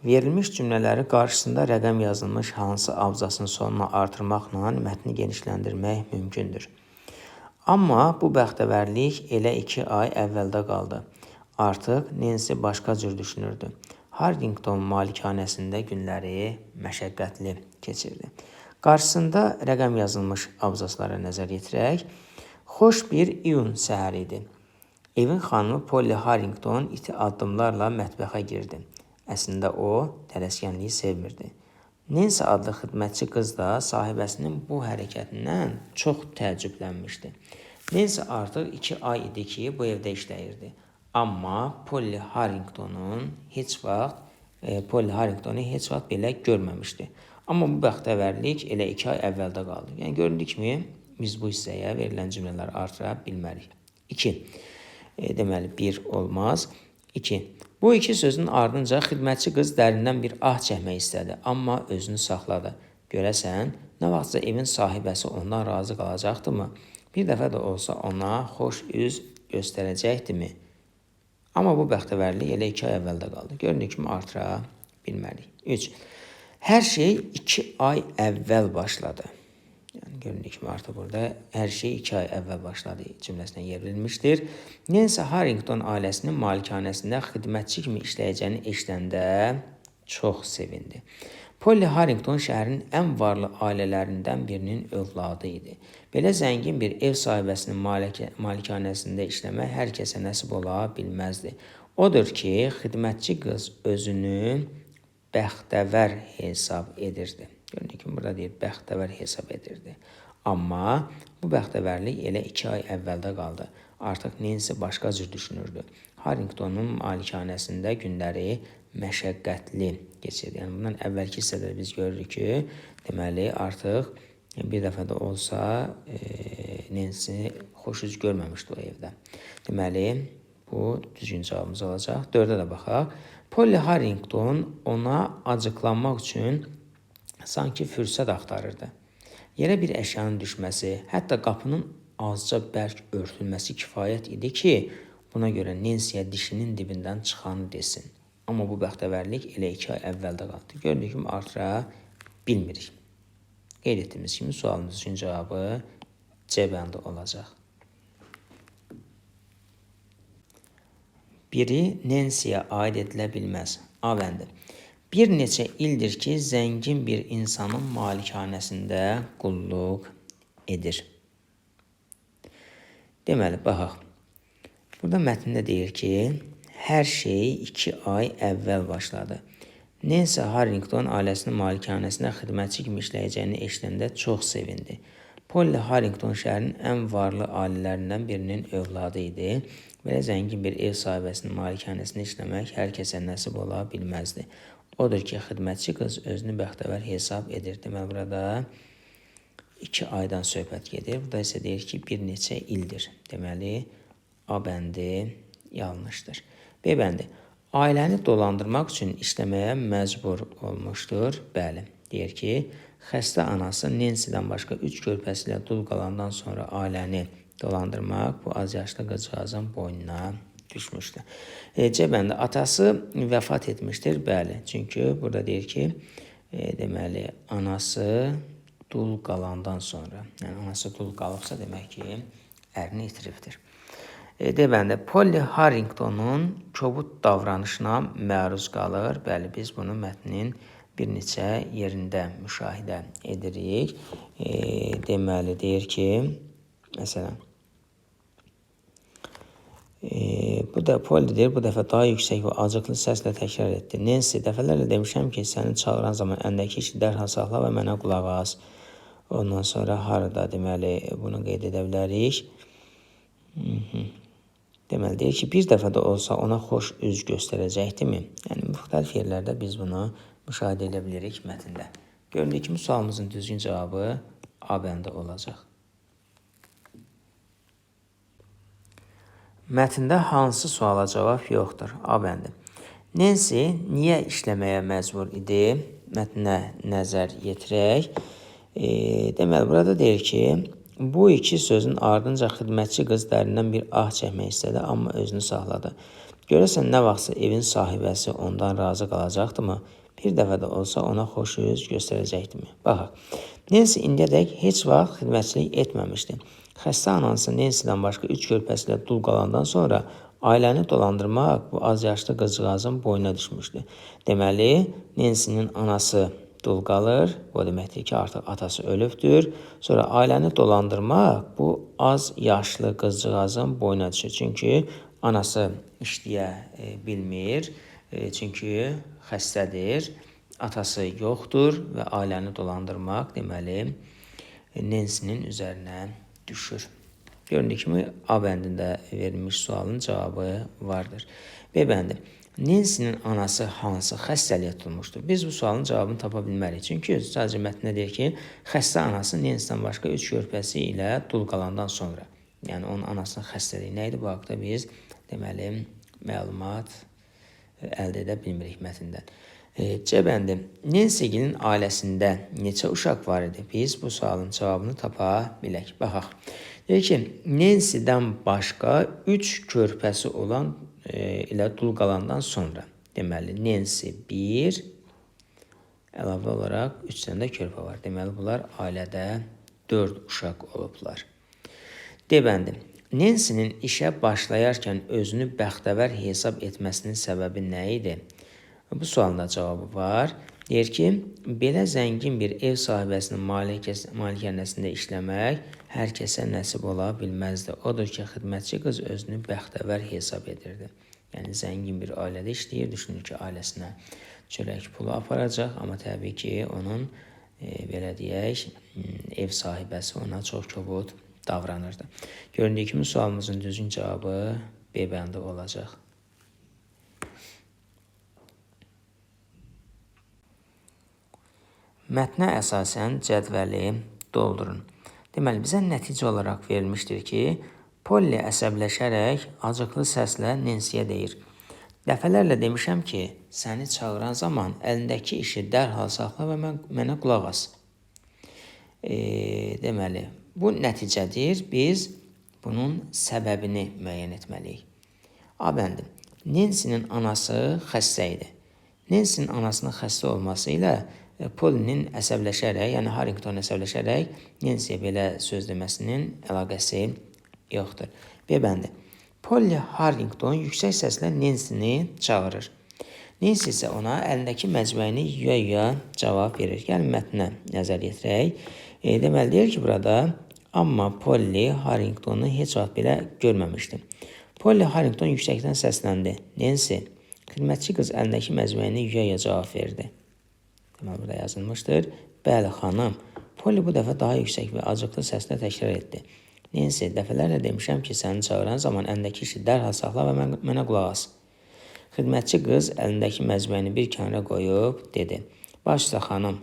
Verilmiş cümlələri qarşısında rəqəm yazılmış hansı abzasın sonuna artırmaqla mətni genişləndirmək mümkündür. Amma bu bəxtəvərlik elə 2 ay əvvəldə qaldı. Artıq Nancy başqa cür düşünürdü. Harrington malikanəsində günləri məşəqqətli keçirdi. Qarşısında rəqəm yazılmış abzaslara nəzər yetirək. Xoş bir iyun səhəri idi. Evin xanımı Polly Harrington iti addımlarla mətbəxə girdi. Əslində o, tələskənliyi sevmirdi. Nancy adlı xidmətçi qız da sahibəsinin bu hərəkətindən çox təəccüblənmişdi. Nancy artıq 2 ay idi ki, bu evdə işləyirdi. Amma Polly Harringtonu heç vaxt belə görməmişdi. Amma bu bəxtəvərlik elə 2 ay əvvəldə qaldı. Yəni göründüyü kimi biz bu hissəyə verilən cümlələri artıra bilmərik. 2. Deməli 1 olmaz. 2. Bu iki sözün ardınca xidmətçi qız dərindən bir ah çəkmək istədi, amma özünü saxladı. Görəsən, nə vaxtsa evin sahibəsi ondan razı qalacaqdımı? Bir dəfə də olsa ona xoş üz göstərəcəkdimi? Amma bu bəxtəvərlik elə 2 ay əvvəldə qaldı. Göründüyü kimi artıra bilmərik. 3. Hər şey 2 ay əvvəl başladı. Yəni göründüyü kimi artıq burada hər şey 2 ay əvvəl başladı cümləsinə yer verilmişdir. Nancy Harrington ailəsinin malikanəsində xidmətçi kimi işləyəcəyini eşidəndə çox sevindi. Polly Harrington şəhərin ən varlı ailələrindən birinin övladı idi. Belə zəngin bir ev sahibəsinin malikanəsində işləmək hər kəsə nəsib ola bilməzdi. Odur ki, xidmətçi qız özünü bəxtəvər hesab edirdi. Göründüyü kimi burada deyir, bəxtəvər hesab edirdi. Amma bu bəxtəvərlik elə 2 ay əvvəldə qaldı. Artıq Nancy başqa cür düşünürdü. Harringtonun malikanəsində günləri məşəqqətli keçirdi. Yəni bundan əvvəlki hissədə biz görürük ki, deməli artıq bir dəfə də olsa Nancy xoş üz görməmişdi o evdə. Deməli bu düzgün cavabımız olacaq. 4-ə də baxaq. Polly Harrington ona acıqlanmaq üçün sanki fürsət axtarırdı. Yerə bir əşyanın düşməsi, hətta qapının azca bərk örtülməsi kifayət idi ki, buna görə Nancy'yə dişinin dibindən çıxanı desin. Amma bu bəxtəvərlik elə 2 ay əvvəldə qaldı. Gördüyü kimi artıra bilmirik. Qeyd etdiyimiz kimi sualın düzgün cavabı C bəndi olacaq. Biri Nancy'yə aid edilə bilməz. A bəndi. Bir neçə ildir ki, zəngin bir insanın malikanəsində qulluq edir. Deməli, baxaq. Burada mətndə deyir ki, hər şey 2 ay əvvəl başladı. Nancy Harrington ailəsinin malikanəsində xidmətçi kimi işləyəcəyini eşidəndə çox sevindi. Polly Harrington şəhərin ən varlı ailələrindən birinin övladı idi. Belə zəngin bir ev sahibəsinin malikanəsində işləmək hər kəsə nəsib ola bilməzdi. Odur ki, xidmətçi qız özünü bəxtəvər hesab edir. Deməli, burada 2 aydan söhbət gedir. Burada isə deyir ki, bir neçə ildir. Deməli, A bəndi yanlışdır. B bəndi. Ailəni dolandırmaq üçün işləməyə məcbur olmuşdur. Bəli, deyir ki, xəstə anası Nancy'dən başqa 3 körpəsi ilə dul qalandan sonra ailəni dolandırmaq bu az yaşlı qızcağızın boynuna düşmüşdür. C bəndi. Atası vəfat etmişdir. Bəli, çünki burada deyir ki, deməli, anası dul qalandan sonra, yəni anası dul qalıbsa demək ki, ərini itiribdir. D bəndi. Polly Harringtonun kobud davranışına məruz qalır. Bəli, biz bunu mətnin bir neçə yerində müşahidə edirik. Deməli, deyir ki, məsələn, bu da Polly deyir, bu dəfə daha yüksək və acıqlı səslə təkrar etdi. Nancy, dəfələrlə demişəm ki, səni çağıran zaman əndəki işi dərhal saxla və mənə qulaq as. Ondan sonra harada, deməli, bunu qeyd edə bilərik. Deməli, deyir ki, bir dəfə də olsa ona xoş üz göstərəcəkdimi? Yəni, müxtəlif yerlərdə biz bunu müşahidə edə bilirik mətndə. Göründüyü kimi sualımızın düzgün cavabı A bəndi olacaq. Mətndə hansı suala cavab yoxdur? A bəndi. Nancy niyə işləməyə məcbur idi? Mətnə nəzər yetirək. Deməli, burada deyir ki, Bu iki sözün ardınca xidmətçi qız dərindən bir ah çəkmək istədi, amma özünü saxladı. Görəsən nə vaxtsa evin sahibəsi ondan razı qalacaqdımı? Bir dəfə də olsa ona xoş yüz göstərəcəkdimi? Baxaq, Nancy indiyədək heç vaxt xidmətçilik etməmişdi. Xəstə anası Nancy'dən başqa 3 körpəsi ilə dul qalandan sonra ailəni dolandırmaq bu az yaşlı qızcığazın boynuna düşmüşdü. Deməli, Nancy'nin anası dul qalır, bu deməkdir ki, artıq atası ölübdür. Sonra ailəni dolandırmaq bu az yaşlı qızcığazın boynuna düşür. Çünki anası işləyə bilmir, çünki xəstədir, atası yoxdur və ailəni dolandırmaq deməli Nancy'nin üzərinə düşür. Göründüyü kimi A bəndində verilmiş sualın cavabı vardır. B bəndi. Nancy'nin anası hansı xəstəliyə tutulmuşdur? Biz bu sualın cavabını tapa bilmərik. Çünki sadəcə mətndə deyir ki, xəstə anası Nancy'dən başqa 3 körpəsi ilə dul qalandan sonra. Yəni onun anasının xəstəliyi nə idi? Bu haqda biz deməli məlumat əldə edə bilmirik mətndən. C bəndi. Nancy'nin ailəsində neçə uşaq var idi? Biz bu sualın cavabını tapa bilək. Baxaq. Deyir ki, Nancy'dən başqa 3 körpəsi olan ilə dul qalandan sonra. Deməli, Nancy 1, əlavə olaraq 3 dənə də körpə var. Deməli, bunlar ailədə 4 uşaq olublar. D bəndi. Nancy'nin işə başlayarkən özünü bəxtəvər hesab etməsinin səbəbi nə idi? Bu sualın da cavabı var. Deyir ki, belə zəngin bir ev sahibəsinin malikanəsində işləmək hər kəsə nəsib ola bilməzdi. Odur ki, xidmətçi qız özünü bəxtəvər hesab edirdi. Yəni, zəngin bir ailədə işləyir, düşünür ki, ailəsinə çörək pulu aparacaq, amma təbii ki, onun, belə deyək, ev sahibəsi ona çox kobud davranırdı. Göründüyü kimi, sualımızın düzgün cavabı B bəndi olacaq. Mətnə əsasən cədvəli doldurun. Deməli, bizə nəticə olaraq verilmişdir ki, Polly əsəbləşərək acıqlı səslə Nancy'yə deyir. Dəfələrlə demişəm ki, səni çağıran zaman əlindəki işi dərhal saxla və mənə qulaq as. Deməli, bu nəticədir. Biz bunun səbəbini müəyyən etməliyik. A bəndi. Nancy'nin anası xəstə idi. Nancy'nin anasının xəstə olması ilə Polly'nin əsəbləşərək, yəni Harrington əsəbləşərək Nancy'yə belə söz deməsinin əlaqəsi yoxdur. B bəndi. Polly Harrington yüksək səslə Nancy'ni çağırır. Nancy isə ona əlindəki məcməyini yüyə-yüyə cavab verir. Gəlin mətnə nəzər yetirək. Deməli, deyir ki, burada amma Polly Harringtonu heç vaxt belə görməmişdi. Polly Harrington yüksəkdən səsləndi. Nancy, xidmətçi qız əlindəki məcməyini yüyə-yüyə cavab verdi. Deməli, burada yazılmışdır. Bəli, xanım. Polly bu dəfə daha yüksək və acıqlı səslə təkrar etdi. Nancy, dəfələrlə demişəm ki, səni çağıran zaman əlindəki işi dərhal saxla və mənə qulaq as. Xidmətçi qız əlindəki məcməyini bir kənara qoyub dedi. Baş üstə xanım.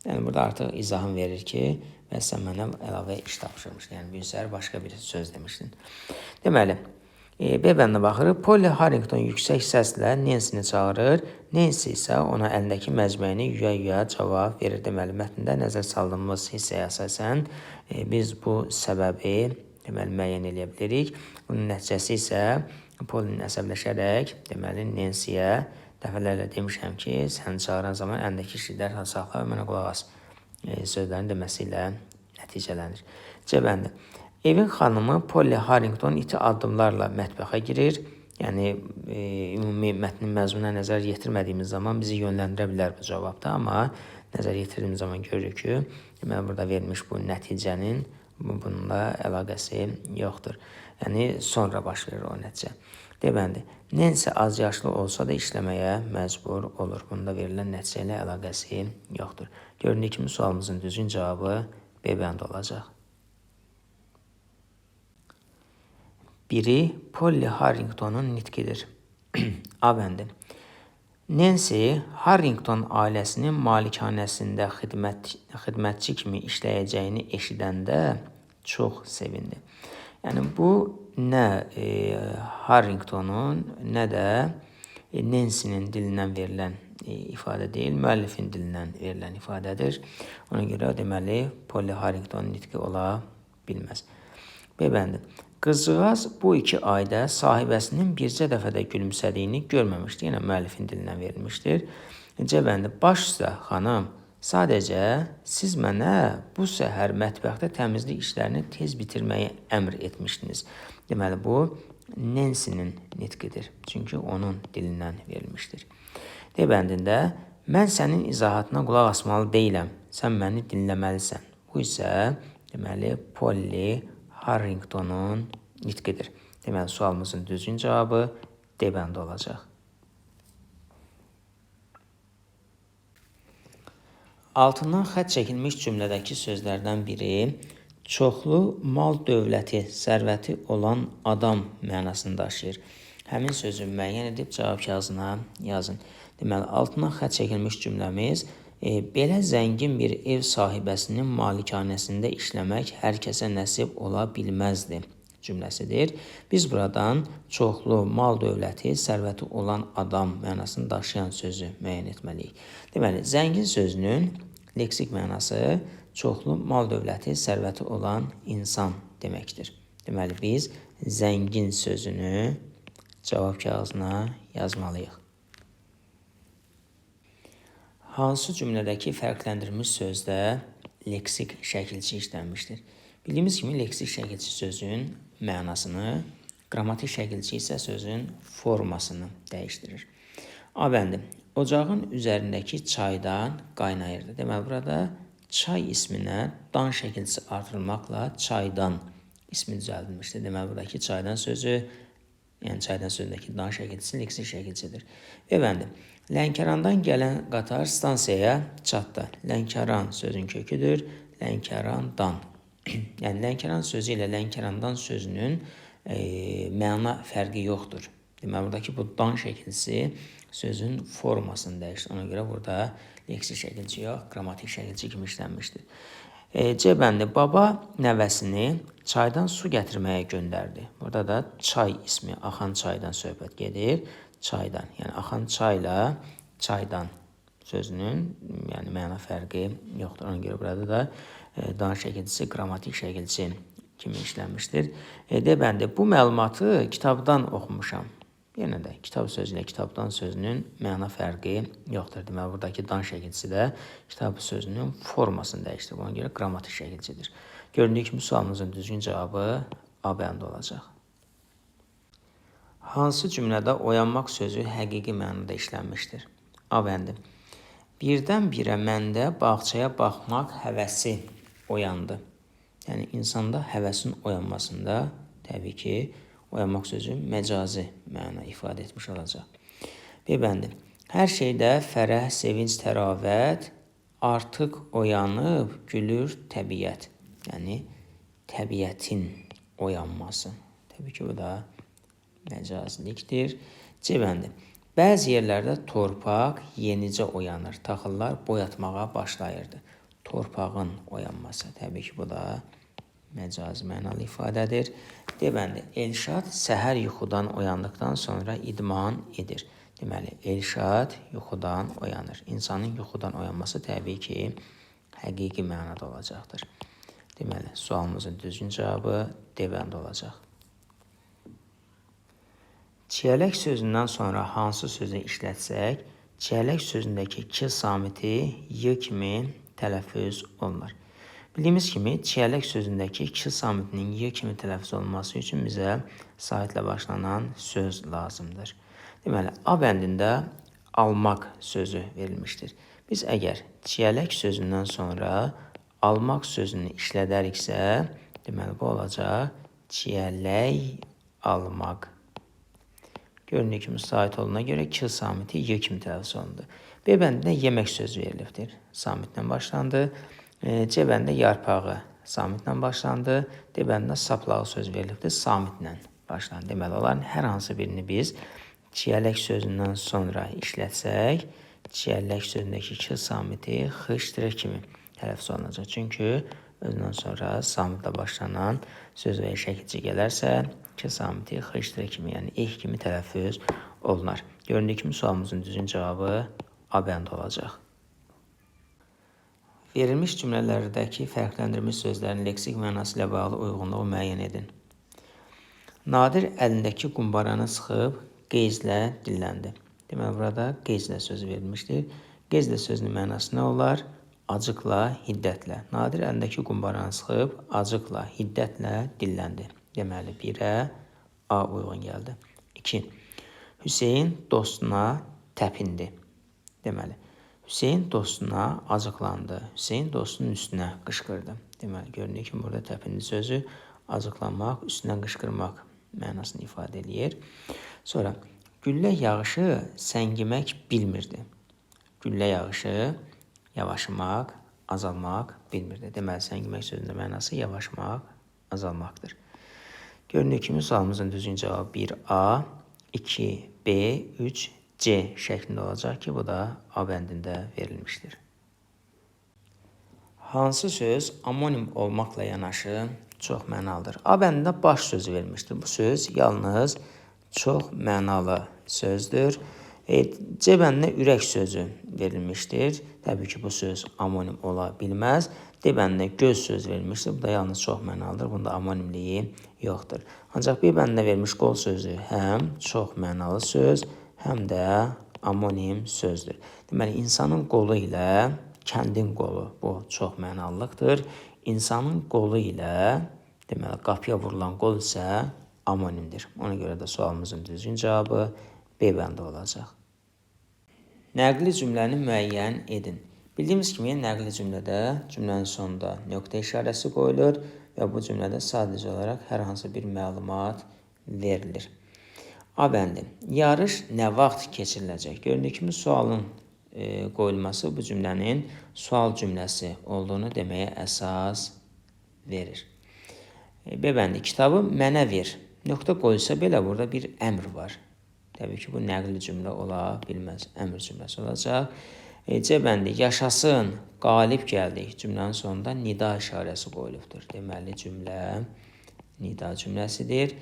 Yəni, burada artıq izahını verir ki, və sən mənə əlavə iş tapşırmışdın. Yəni, bir səhər başqa bir söz demişdin. Deməli, B bəndinə baxırıq. Polly Harrington yüksək səslə Nancy'ni çağırır. Nancy isə ona əlindəki məcməyini yüyə-yüyə cavab verir. Deməli, mətndə nəzər saldığımız hissəyə əsasən biz bu səbəbi müəyyən edə bilirik. Bunun nəticəsi isə Polly'nin əsəbləşərək, deməli, Nancy'yə dəfələrlə demişəm ki, səni çağıran zaman əlindəki işi dərhal saxla və mənə qulaq as sözlərini deməsi ilə nəticələnir. C bəndi. Evin xanımı Polly Harrington iti addımlarla mətbəxə girir. Yəni, ümumi mətnin məzmununa nəzər yetirmədiyimiz zaman bizi yönləndirə bilər bu cavabda. Amma nəzər yetirdiğimiz zaman görürük ki, deməli, burada verilmiş bu nəticənin bununla əlaqəsi yoxdur. Yəni, sonra baş verir o nəticə. Deməli, Nancy az yaşlı olsa da işləməyə məcbur olur. Bunda verilən nəticə ilə əlaqəsi yoxdur. Göründüyü kimi, sualımızın düzgün cavabı B bəndi olacaq. Biri Polly Harringtonun nitqidir. A bəndi. Nancy Harrington ailəsinin malikanəsində xidmətçi kimi işləyəcəyini eşidəndə çox sevindi. Yəni, bu nə Harringtonun, nə də Nancy'nin dilindən verilən ifadə deyil, müəllifin dilindən verilən ifadədir. Ona görə deməli, Polly Harringtonun nitqi ola bilməz. B bəndi. Qızcığaz bu 2 ayda sahibəsinin bircə dəfə də gülümsədiyini görməmişdi. Yenə müəllifin dilindən verilmişdir. C bəndi. Baş üstə xanım, sadəcə siz mənə bu səhər mətbəxdə təmizlik işlərini tez bitirməyi əmr etmişdiniz. Deməli, bu Nancy'nin nitqidir. Çünki onun dilindən verilmişdir. D bəndində mən sənin izahatına qulaq asmalı deyiləm. Sən məni dinləməlisən. Bu isə deməli Polly Harringtonun nitqidir. Deməli, sualımızın düzgün cavabı D bəndi olacaq. Altından xətt çəkilmiş cümlədəki sözlərdən biri çoxlu mal dövləti, sərvəti olan adam mənasını daşıyır. Həmin sözü müəyyən edib cavab kağızına yazın. Deməli, altından xətt çəkilmiş cümləmiz belə zəngin bir ev sahibəsinin malikanəsində işləmək hər kəsə nəsib ola bilməzdi cümləsidir. Biz buradan çoxlu mal dövləti, sərvəti olan adam mənasını daşıyan sözü müəyyən etməliyik. Deməli, zəngin sözünün leksik mənası çoxlu mal dövləti, sərvəti olan insan deməkdir. Deməli, biz zəngin sözünü cavab kağızına yazmalıyıq. Hansı cümlədəki fərqləndirilmiş sözdə leksik şəkilçi işlənmişdir? Bildiyimiz kimi leksik şəkilçi sözün mənasını, qrammatik şəkilçi isə sözün formasını dəyişdirir. A bəndi. Ocağın üzərindəki çaydan qaynayırdı. Deməli, burada çay isminə dan şəkilçisi artırılmaqla çaydan ismi düzəldilmişdir. Deməli, buradakı çaydan sözü, yəni çaydan sözündəki dan şəkilçisi leksik şəkilçidir. Və bəndi. Lənkərandan gələn qatar stansiyaya çatdı. Lənkəran sözün köküdür. Lənkərandan. Yəni, Lənkəran sözü ilə Lənkərandan sözünün məna fərqi yoxdur. Deməli, buradakı bu dan şəkilçisi sözün formasını dəyişdir. Ona görə burada leksik şəkilçi yox, qrammatik şəkilçi kimi işlənmişdir. C bəndi. Baba nəvəsini çaydan su gətirməyə göndərdi. Burada da çay ismi, axan çaydan söhbət gedir. Çaydan, yəni axan çayla çaydan sözünün yəni məna fərqi yoxdur. Ona görə burada da dan şəkilçisi qrammatik şəkilçi kimi işlənmişdir. D bəndi. Bu məlumatı kitabdan oxumuşam. Yenə də kitab sözü ilə kitabdan sözünün məna fərqi yoxdur. Deməli, buradakı dan şəkilçisi də kitab sözünün formasını dəyişdir. Ona görə qrammatik şəkilçidir. Göründüyü kimi sualımızın düzgün cavabı A bəndi olacaq. Hansı cümlədə oyanmaq sözü həqiqi mənada işlənmişdir? A bəndi. Birdən-birə məndə bağçaya baxmaq həvəsi oyandı. Yəni, insanda həvəsin oyanmasında təbii ki, oyanmaq sözü məcazi məna ifadə etmiş olacaq. B bəndi. Hər şeydə fərəh, sevinç, təravət, artıq oyanıb, gülür təbiət. Yəni, təbiətin oyanması. Təbii ki, bu da məcazilikdir. C bəndi. Bəzi yerlərdə torpaq yenicə oyanır. Taxıllar boyatmağa başlayırdı. Torpağın oyanması. Təbii ki, bu da məcazi mənalı ifadədir. D bəndi. Elşad səhər yuxudan oyandıqdan sonra idman edir. Deməli, Elşad yuxudan oyanır. İnsanın yuxudan oyanması təbii ki, həqiqi mənada olacaqdır. Deməli, sualımızın düzgün cavabı D bəndi olacaq. Çiyələk sözündən sonra hansı sözü işlətsək, çiyələk sözündəki k samiti y kimi tələffüz olunur. Bildiyimiz kimi, çiyələk sözündəki k samitinin y kimi tələffüz olunması üçün bizə saitlə başlanan söz lazımdır. Deməli, A bəndində almaq sözü verilmişdir. Biz əgər çiyələk sözündən sonra almaq sözünü işlədəriksə, deməli, bu olacaq çiyələk almaq. Göründüyü kimi sait olduğuna görə k samiti y kimi tələffüz olundu. B bəndində yemək sözü verilibdir. Samitlə başlandı. C bəndində yarpağı samitlə başlandı. D bəndində saplağı söz verilibdir. Samitlə başlandı. Deməli, onların hər hansı birini biz çiyələk sözündən sonra işlətsək, çiyələk sözündəki k samiti x kimi tələffüz olunacaq. Çünki özündən sonra samitlə başlanan söz və şəkilçi gələrsə, k samiti x kimi, yəni kimi tələffüz olunar. Göründüyü kimi sualımızın düzgün cavabı A bəndi olacaq. Verilmiş cümlələrdəki fərqləndirilmiş sözlərin leksik mənası ilə bağlı uyğunluğu müəyyən edin. Nadir əlindəki qumbaranı sıxıb qeyzlə dilləndi. Deməli, burada qeyzlə sözü verilmişdir. Qeyzlə sözünün mənası nə olar? Acıqla, hiddətlə. Nadir əlindəki qumbaranı sıxıb acıqla, hiddətlə dilləndi. Deməli, 1-ə A uyğun gəldi. 2. Hüseyn dostuna təpindi. Deməli, Hüseyn dostuna acıqlandı. Hüseyn dostunun üstünə qışqırdı. Deməli, görünür ki, burada təpindi sözü acıqlanmaq, üstünə qışqırmaq mənasını ifadə edir. Sonra, güllə yağışı səngimək bilmirdi. Güllə yağışı yavaşımaq, azalmaq bilmirdi. Deməli, səngimək sözünün mənası yavaşmaq, azalmaqdır. Görünür kimi sualımızın düzgün cavabı 1A, 2B, 3C şəklində olacaq ki, bu da A bəndində verilmişdir. Hansı söz amonim olmaqla yanaşı çox mənalıdır? A bəndində baş sözü verilmişdir. Bu söz yalnız çox mənalı sözdür. C bəndində ürək sözü verilmişdir. Təbii ki, bu söz amonim ola bilməz. D bəndində göz sözü verilmişdir. Bu da yalnız çox mənalıdır. Bunda amonimliyi yoxdur. Ancaq B bəndində verilmiş qol sözü həm çox mənalı söz, həm də amonim sözdür. Deməli, insanın qolu ilə kəndin qolu bu çox mənalılıqdır. İnsanın qolu ilə, deməli, qapıya vurulan qol isə amonimdir. Ona görə də sualımızın düzgün cavabı B bəndi olacaq. Nəqli cümləni müəyyən edin. Bildiyimiz kimi, nəqli cümlədə cümlənin sonunda nöqtə işarəsi qoyulur və bu cümlədə sadəcə olaraq hər hansı bir məlumat verilir. A bəndi. Yarış nə vaxt keçiriləcək? Göründüyü kimi, sualın qoyulması bu cümlənin sual cümləsi olduğunu deməyə əsas verir. B bəndi. Kitabı mənə ver. Nöqtə qoyulsa belə burada bir əmr var. Təbii ki, bu nəqli cümlə ola bilməz. Əmr cümləsi olacaq. C bəndi. Yaşasın, qalib gəldik. Cümlənin sonunda nida işarəsi qoyulubdur. Deməli, cümlə nida cümləsidir.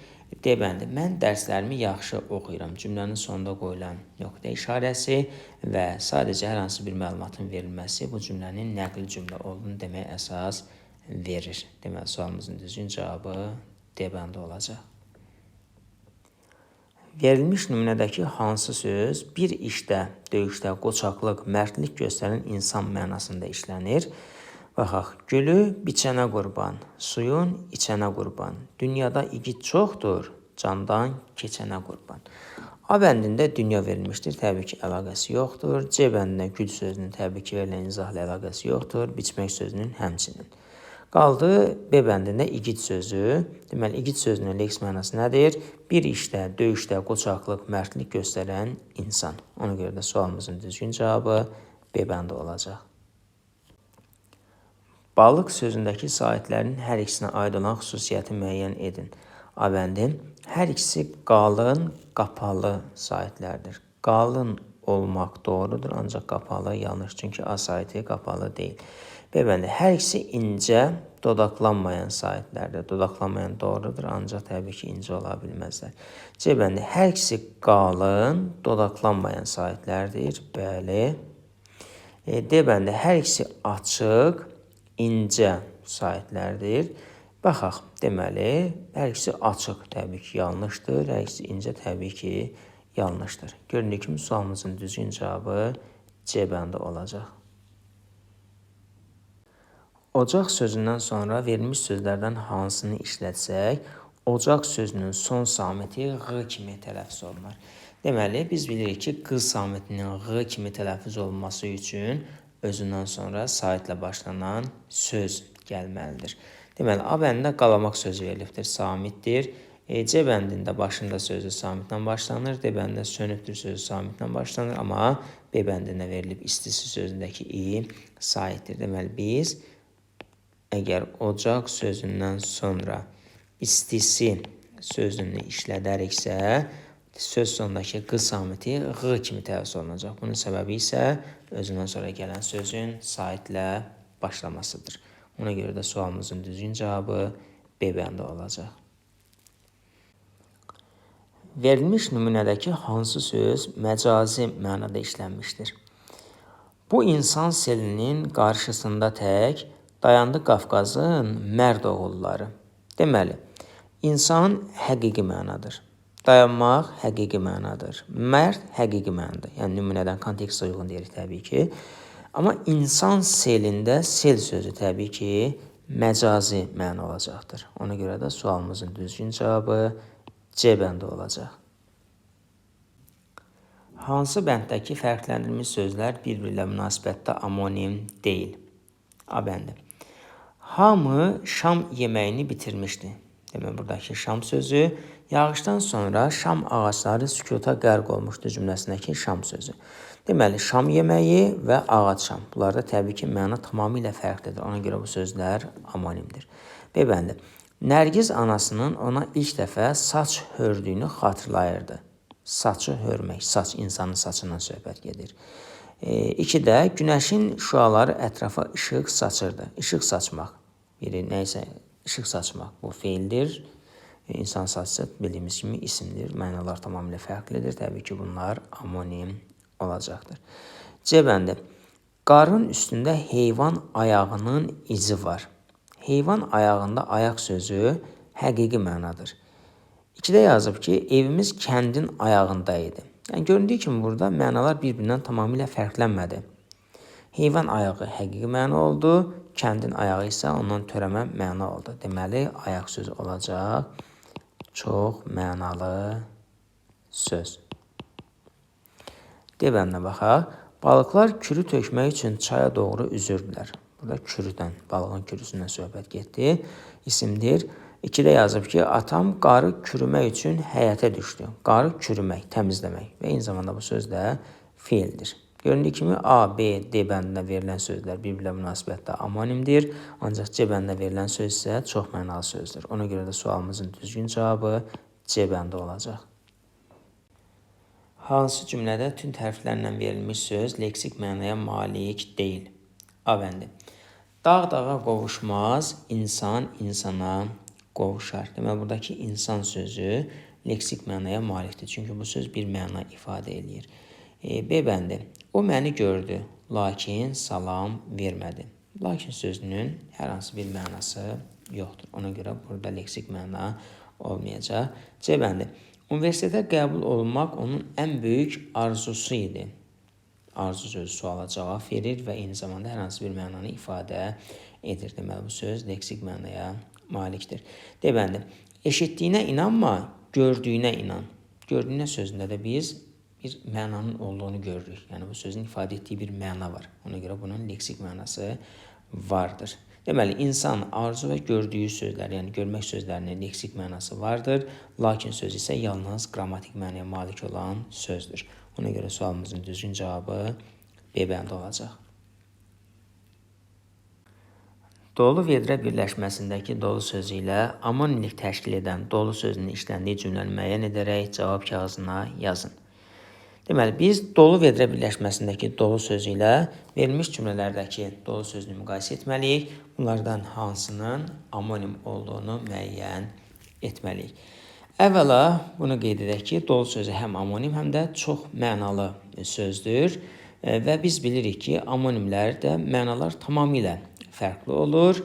D bəndi. Mən dərslərimi yaxşı oxuyuram. Cümlənin sonunda qoyulan nöqtə işarəsi və sadəcə hər hansı bir məlumatın verilməsi bu cümlənin nəqli cümlə olduğunu deməyə əsas verir. Deməli, sualımızın düzgün cavabı D bəndi olacaq. Verilmiş nümunədəki hansı söz bir işdə, döyüşdə qoçaqlıq, mərdlik göstərən insan mənasında işlənir? Baxaq, gülü biçənə qurban, suyun içənə qurban, dünyada igid çoxdur, candan keçənə qurban. A bəndində dünya verilmişdir, təbii ki, əlaqəsi yoxdur. C bəndində gül sözünün təbii ki, verilən izahla əlaqəsi yoxdur, biçmək sözünün həmçinin. Qaldı B bəndində igid sözü. Deməli, igid sözünün leks mənası nədir? Bir işdə, döyüşdə, qoçaqlıq, mərdlik göstərən insan. Ona görə də sualımızın düzgün cavabı B bəndi olacaq. Balıq sözündəki saitlərin hər ikisinə aid olan xüsusiyyəti müəyyən edin. A bəndi. Hər ikisi qalın, qapalı saitlərdir. Qalın olmaq doğrudur, ancaq qapalı yanlış. Çünki A saiti qapalı deyil. B bəndi. Hər ikisi incə, dodaqlanmayan saitlərdir. Dodaqlanmayan doğrudur, ancaq təbii ki, incə ola bilməzlər. C bəndi. Hər ikisi qalın, dodaqlanmayan saitlərdir. Bəli. D bəndi. Hər ikisi açıq, incə saitlərdir. Baxaq, deməli, hər ikisi açıq təbii ki, yanlışdır. Hər ikisi incə təbii ki, yanlışdır. Göründüyü kimi, sualımızın düzgün cavabı C bəndi olacaq. Ocaq sözündən sonra verilmiş sözlərdən hansını işlətsək, ocaq sözünün son samiti Q kimi tələffüz olunur. Deməli, biz bilirik ki, Q samitinin Q kimi tələffüz olunması üçün özündən sonra saitlə başlanan söz gəlməlidir. Deməli, A bəndində qalamaq sözü verilibdir, samitdir. C bəndində başında sözü samitlə başlanır, D bəndində sönübdür sözü samitlə başlanır, amma B bəndində verilib istisi sözündəki I saitdir. Deməli, biz əgər ocaq sözündən sonra istisi sözünü işlədəriksə, söz sonundakı Q samiti Q kimi tələffüz olunacaq. Bunun səbəbi isə özündən sonra gələn sözün saitlə başlamasıdır. Ona görə də sualımızın düzgün cavabı B bəndi olacaq. Verilmiş nümunədəki hansı söz məcazi mənada işlənmişdir? Bu insan selinin qarşısında tək dayandı Qafqazın mərd oğulları. Deməli, insan həqiqi mənadır. Dayanmaq həqiqi mənadır. Mərd həqiqi mənadır. Yəni nümunədən kontekstə uyğun deyirik təbii ki. Amma insan selində sel sözü təbii ki məcazi məna olacaqdır. Ona görə də sualımızın düzgün cavabı C bəndi olacaq. Hansı bənddəki fərqləndirilmiş sözlər bir-birlə münasibətdə amonim deyil? A bəndi. Hamı şam yeməyini bitirmişdi. Demək, buradakı şam sözü yağışdan sonra şam ağacları sükuta qərq olmuşdu cümləsindəki şam sözü. Deməli, şam yeməyi və ağac şam. Bunlarda təbii ki, məna tamamilə fərqlidir. Ona görə bu sözlər amonimdir. B bəndi. Nərgiz anasının ona ilk dəfə saç hördüyünü xatırlayırdı. Saçı hörmək, saç insanın saçından söhbət gedir. 2-də günəşin şüaları ətrafa işıq saçırdı. İşıq saçmaq, biri nəysə işıq saçmaq bu feildir. İnsan saçı bildiyimiz kimi isimdir. Mənalar tamamilə fərqlidir. Təbii ki, bunlar amonim olacaqdır. C bəndi. Qarın üstündə heyvan ayağının izi var. Heyvan ayağında ayaq sözü həqiqi mənadır. 2-də yazıb ki, evimiz kəndin ayağında idi. Yəni, göründüyü kimi burada mənalar bir-birindən tamamilə fərqlənmədi. Heyvan ayağı həqiqi məna oldu, kəndin ayağı isə ondan törəmə məna oldu. Deməli, ayaq sözü olacaq çox mənalı söz. D bəndinə baxaq. Balıqlar kürü tökmək üçün çaya doğru üzürdülər. Burada kürüdən, balığın kürüsündən söhbət getdi. İsimdir. 2-də yazıb ki, atam qarı kürümək üçün həyətə düşdü. Qarı kürümək, təmizləmək və eyni zamanda bu söz də feildir. Göründüyü kimi A, B, D bəndində verilən sözlər bir-birlə münasibətdə amonimdir. Ancaq C bəndində verilən söz isə çox mənalı sözdür. Ona görə də sualımızın düzgün cavabı C bəndi olacaq. Hansı cümlədə tünd hərflərlə verilmiş söz leksik mənaya malik deyil? A bəndi. Dağ dağa qovuşmaz, insan insana qovuşar. Deməli, buradakı insan sözü leksik mənaya malikdir. Çünki bu söz bir məna ifadə edir. B bəndi. O məni gördü, lakin salam vermədi. Lakin sözünün hər hansı bir mənası yoxdur. Ona görə burada leksik məna olmayacaq. C bəndi. Universitetə qəbul olunmaq onun ən böyük arzusu idi. Arzu sözü suala cavab verir və eyni zamanda hər hansı bir mənanı ifadə edir. Deməli, bu söz leksik mənaya malikdir. D bəndi. Eşitdiyinə inanma, gördüyünə inan. Gördüyünə sözündə də biz bir mənanın olduğunu görürük. Yəni, bu sözün ifadə etdiyi bir məna var. Ona görə bunun leksik mənası vardır. Deməli, insan arzu və gördüyü sözlər, yəni görmək sözlərinin leksik mənası vardır. Lakin söz isə yalnız qrammatik mənaya malik olan sözdür. Ona görə sualımızın düzgün cavabı B bəndi olacaq. Dolu vedrə birləşməsindəki dolu sözü ilə amonimlik təşkil edən dolu sözünün işləndiyi cümləni müəyyən edərək cavab kağızına yazın. Deməli, biz dolu vedrə birləşməsindəki dolu sözü ilə verilmiş cümlələrdəki dolu sözünü müqayisə etməliyik. Bunlardan hansının amonim olduğunu müəyyən etməliyik. Əvvəla bunu qeyd edək ki, dolu sözü həm amonim, həm də çox mənalı sözdür və biz bilirik ki, amonimlər də mənalar tamamilə fərqli olur.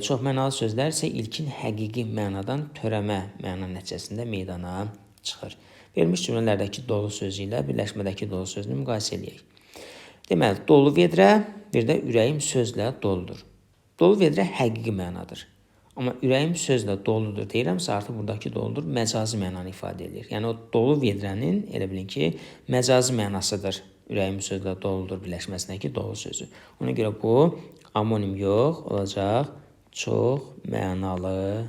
Çox mənalı sözlər isə ilkin həqiqi mənadan törəmə məna nəticəsində meydana çıxır. Verilmiş cümlələrdəki dolu sözü ilə birləşmədəki dolu sözünü müqayisə edək. Deməli, dolu vedrə, bir də ürəyim sözlə doludur. Dolu vedrə həqiqi mənadır. Amma ürəyim sözlə doludur deyirəmsə, artıq buradakı doludur məcazi mənanı ifadə edir. Yəni, o dolu vedrənin, elə bilin ki, məcazi mənasıdır. Ürəyim sözlə doludur birləşməsindəki dolu sözü. Ona görə bu amonim yox, olacaq çox mənalı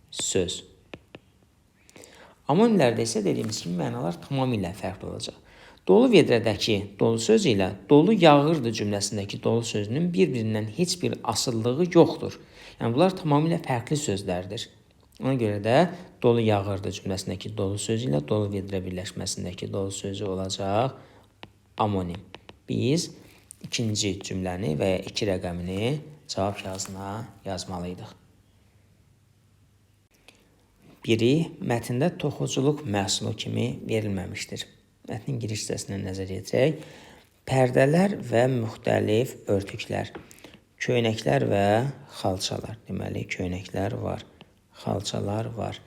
söz. Amonimlərdə isə dediyimiz kimi mənalar tamamilə fərqli olacaq. Dolu vedrədəki dolu sözü ilə dolu yağırdı cümləsindəki dolu sözünün bir-birindən heç bir asıllığı yoxdur. Yəni, bunlar tamamilə fərqli sözlərdir. Ona görə də dolu yağırdı cümləsindəki dolu sözü ilə dolu vedrə birləşməsindəki dolu sözü olacaq amonim. Biz ikinci cümləni və ya 2 rəqəmini cavab kağızına yazmalıydıq. Biri, mətndə toxuculuq məhsulu kimi verilməmişdir. Mətnin giriş hissəsinə nəzər yetirək. Pərdələr və müxtəlif örtüklər. Köynəklər və xalçalar. Deməli, köynəklər var, xalçalar var.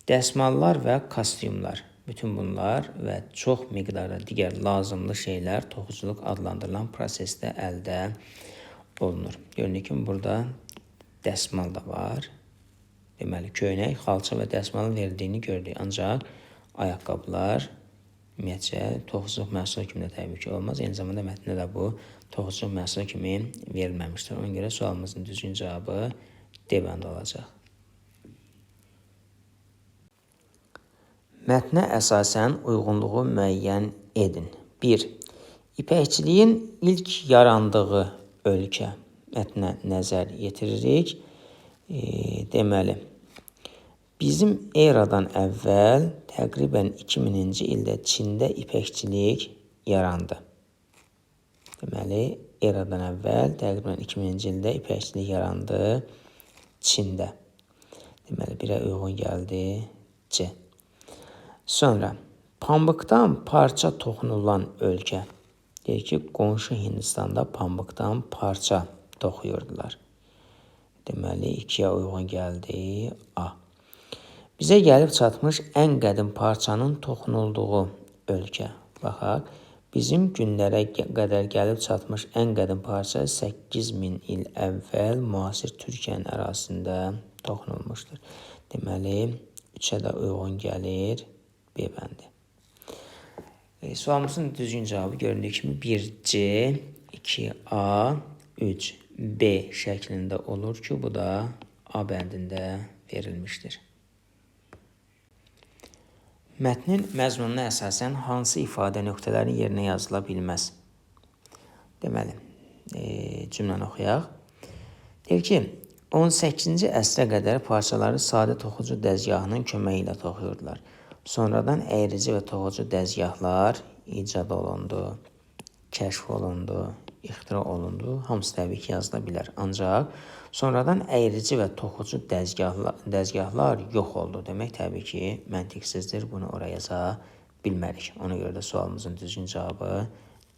Dəsmallar və kostyumlar. Bütün bunlar və çox miqdarda digər lazımlı şeylər toxuculuq adlandırılan prosesdə əldə olunur. Görünür ki, burada dəsmal da var. Deməli, köynək, xalça və dəsmalın verildiğini gördük. Ancaq ayaqqabılar ümumiyyətcə toxuculuq məhsulu kimi də təbii ki olmaz. Eyni zamanda mətndə də bu toxuculuq məhsulu kimi verilməmişdir. Ona görə sualımızın düzgün cavabı D bəndi olacaq. Mətnə əsasən uyğunluğu müəyyən edin. 1. İpəkçiliyin ilk yarandığı ölkə. Mətnə nəzər yetiririk. Deməli, bizim eradan əvvəl təqribən 2000-ci ildə Çində ipəkçilik yarandı. Deməli, eradan əvvəl təqribən 2000-ci ildə ipəkçilik yarandı Çində. Deməli, 1-ə uyğun gəldi C. Sonra, pambıqdan parça toxunulan ölkə. Deyir ki, qonşu Hindistanda pambıqdan parça toxuyurdular. Deməli, 2-yə uyğun gəldi A. Bizə gəlib çatmış ən qədim parçanın toxunulduğu ölkə. Baxaq, bizim günlərə qədər gəlib çatmış ən qədim parça 8000 il əvvəl müasir Türkiyənin ərazisində toxunulmuşdur. Deməli, 3-ə də uyğun gəlir B bəndi. Sualımızın düzgün cavabı göründüyü kimi 1C, 2A, 3B şəklində olur ki, bu da A bəndində verilmişdir. Mətnin məzmununa əsasən hansı ifadə nöqtələrin yerinə yazıla bilməz? Deməli, cümləni oxuyaq. Deyir ki, 18-ci əsrə qədər parçaları sadə toxucu dəzgahının köməyi ilə toxuyurdular. Sonradan əyrici və toxucu dəzgahlar icad olundu, kəşf olundu, ixtira olundu. Hamısı təbii ki yazıla bilər. Ancaq sonradan əyrici və toxucu dəzgahlar yox oldu. Demək təbii ki məntiqsizdir. Bunu oraya yaza bilmərik. Ona görə də sualımızın düzgün cavabı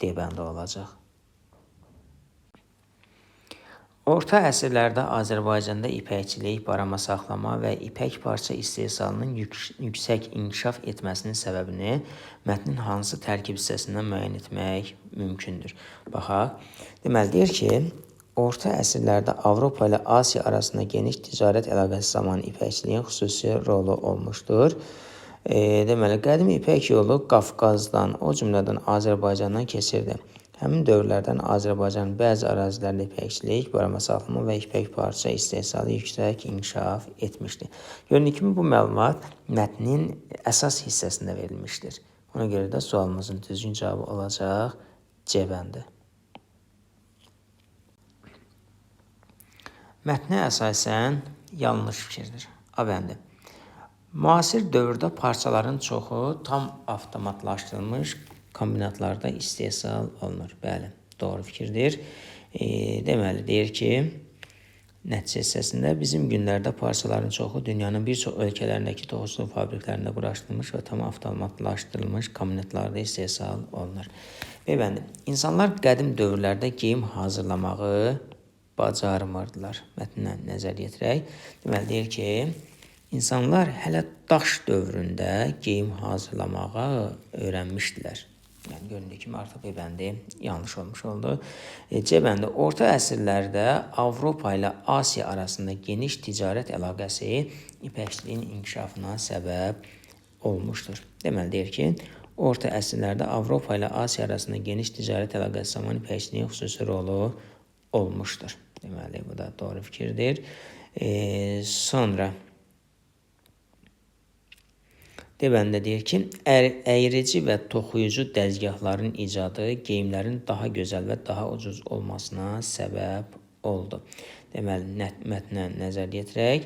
D bəndi olacaq. Orta əsrlərdə Azərbaycanda ipəkçilik, barama saxlama və ipək parça istehsalının yüksək inkişaf etməsinin səbəbini mətnin hansı tərkib hissəsindən müəyyən etmək mümkündür? Baxaq, deməli deyir ki, orta əsrlərdə Avropa ilə Asiya arasında geniş ticarət əlaqəsi zamanı ipəkçiliyin xüsusi rolu olmuşdur. Deməli, qədim ipək yolu Qafqazdan, o cümlədən Azərbaycandan keçirdi. Həmin dövrlərdən Azərbaycanın bəzi ərazilərində ipəkçilik, barama saxlama və ipək parça istehsalı yüksək inkişaf etmişdir. Görünür kimi bu məlumat mətnin əsas hissəsində verilmişdir. Ona görə də sualımızın düzgün cavabı olacaq C bəndi. Mətnə əsasən yanlış fikirdir. A bəndi. Müasir dövrdə parçaların çoxu tam avtomatlaşdırılmış kombinatlarda istehsal olunur. Bəli, doğru fikirdir. Deməli, deyir ki, nəticə hissəsində bizim günlərdə parçaların çoxu dünyanın bir çox ölkələrindəki toxuculuq fabriklərində quraşdırılmış və tam avtomatlaşdırılmış kombinatlarda istehsal olunur. B bəndi. İnsanlar qədim dövrlərdə geyim hazırlamağı bacarmırdılar. Mətnə nəzər yetirək. Deməli, deyir ki, İnsanlar hələ daş dövründə geyim hazırlamağı öyrənmişdilər. Yəni, göründüyü kimi artıq B bəndi yanlış olmuş oldu. C bəndi. Orta əsrlərdə Avropa ilə Asiya arasında geniş ticarət əlaqəsi ipəkçiliyin inkişafına səbəb olmuşdur. Deməli, deyir ki, orta əsrlərdə Avropa ilə Asiya arasında geniş ticarət əlaqəsi zamanı ipəkçiliyin xüsusi rolu olmuşdur. Deməli, bu da doğru fikirdir. Sonra deməli deyir ki, əyrici və toxuyucu dəzgahların icadı geyimlərin daha gözəl və daha ucuz olmasına səbəb oldu. Deməli, mətnə nəzər yetirək.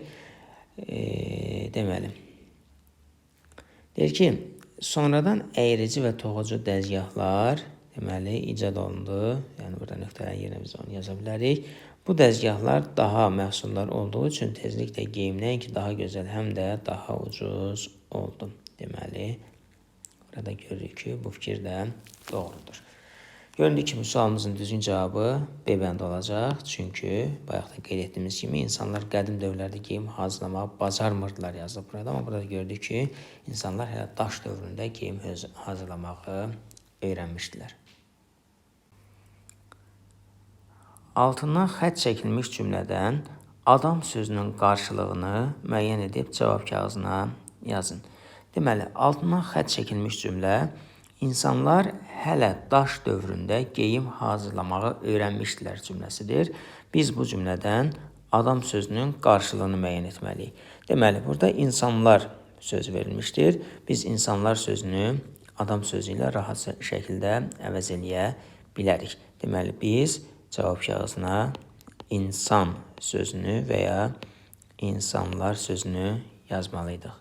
Deməli, deyir ki, sonradan əyrici və toxucu dəzgahlar deməli icad olundu. Yəni, burada nöqtələrin yerinə biz onu yaza bilərik. Bu dəzgahlar daha məhsullar olduğu üçün tezliklə geyim nəinki daha gözəl, həm də daha ucuz oldu. Deməli, burada görürük ki, bu fikir də doğrudur. Göründüyü kimi sualımızın düzgün cavabı B bəndi olacaq. Çünki bayaq da qeyd etdiyimiz kimi insanlar qədim dövrlərdə geyim hazırlamağı bacarmırdılar yazılıb burada. Amma burada gördük ki, insanlar hələ daş dövründə geyim hazırlamağı öyrənmişdilər. Altından xətt çəkilmiş cümlədən adam sözünün qarşılığını müəyyən edib cavab kağızına yazın. Deməli, altından xətt çəkilmiş cümlə İnsanlar hələ daş dövründə geyim hazırlamağı öyrənmişdilər cümləsidir. Biz bu cümlədən adam sözünün qarşılığını müəyyən etməliyik. Deməli, burada insanlar söz verilmişdir. Biz insanlar sözünü adam sözü ilə rahat şəkildə əvəz eləyə bilərik. Deməli, biz cavab kağızına insan sözünü və ya insanlar sözünü yazmalıydıq.